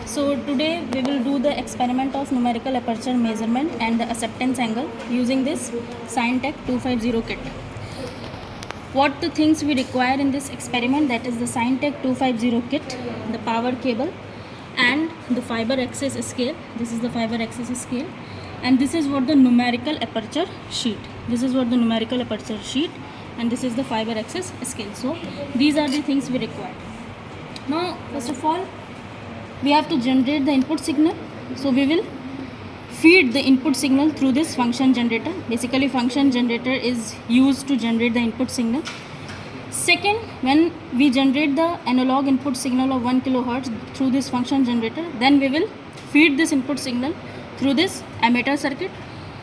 So today we will do the experiment of numerical aperture measurement and the acceptance angle using this Scientech 250 kit. What the things we require in this experiment, that is the Scientech 250 kit, the power cable and the fiber axis scale. This is the fiber axis scale, and this is what the numerical aperture sheet. This is what the numerical aperture sheet, and this is the fiber axis scale. So these are the things we require. Now first of all, we have to generate the input signal. So we will feed the input signal through this function generator. Basically function generator is used to generate the input signal. Second, when we generate the analog input signal of 1 kilohertz through this function generator, then we will feed this input signal through this emitter circuit.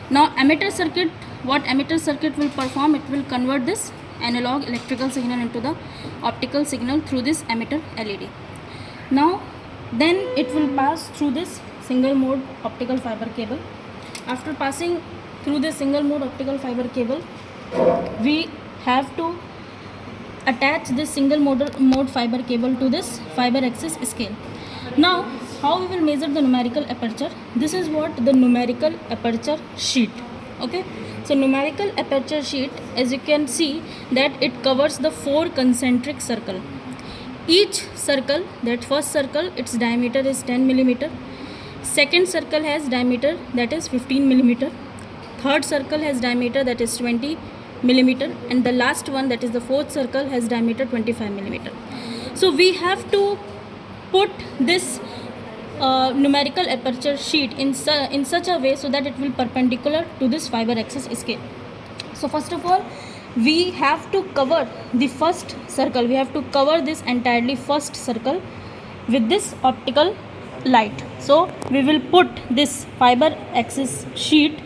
Now emitter circuit, what emitter circuit will perform, it will convert this analog electrical signal into the optical signal through this emitter LED. Now then it will pass through this single mode optical fiber cable. After passing through this single mode optical fiber cable, we have to attach this single mode fiber cable to this fiber axis scale. Now how we will measure the numerical aperture? This is what the numerical aperture sheet. Okay, so numerical aperture sheet, as you can see, that it covers the 4 concentric circle. Each circle, that first circle, its diameter is 10 millimeter. Second circle has diameter that is 15 millimeter. Third circle has diameter that is 20 millimeter, and the last one, that is the fourth circle, has diameter 25 millimeter. So we have to put this numerical aperture sheet in such a way so that it will perpendicular to this fiber axis scale. So first of all, we have to cover the first circle. We have to cover this entirely first circle with this optical light. So we will put this fiber axis sheet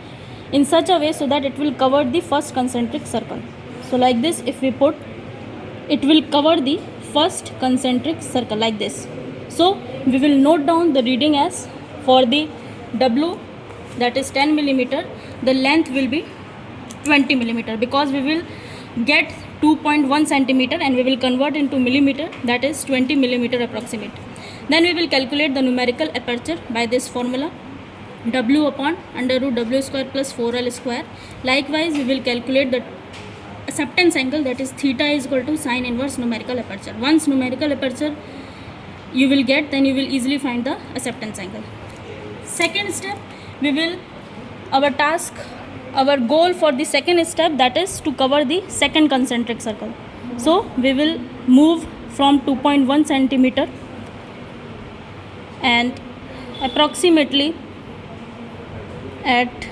in such a way so that it will cover the first concentric circle. So like this, if we put, it will cover the first concentric circle like this. So we will note down the reading as, for the W, that is 10 millimeter, the length will be 20 millimeter, because we will get 2.1 centimeter and we will convert into millimeter, that is 20 millimeter approximate. Then we will calculate the numerical aperture by this formula, W upon under root W square plus 4L square. Likewise, we will calculate the acceptance angle, that is theta is equal to sine inverse numerical aperture. Once numerical aperture you will get, then you will easily find the acceptance angle. Second step, we will, our goal for the second step, that is to cover the second concentric circle. So we will move from 2.1 centimeter and approximately at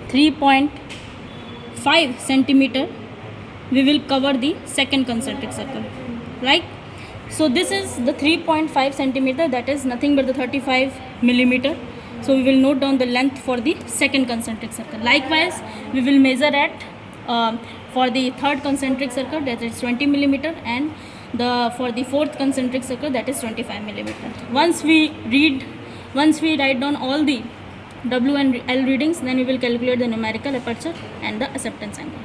3.5 centimeter we will cover the second concentric circle, right? So this is the 3.5 centimeter, that is nothing but the 35 millimeter. So we will note down the length for the second concentric circle. Likewise, we will measure at for the third concentric circle, that is 20 millimeter, and for the fourth concentric circle, that is 25 millimeter. Once we write down all the W and L readings, then we will calculate the numerical aperture and the acceptance angle.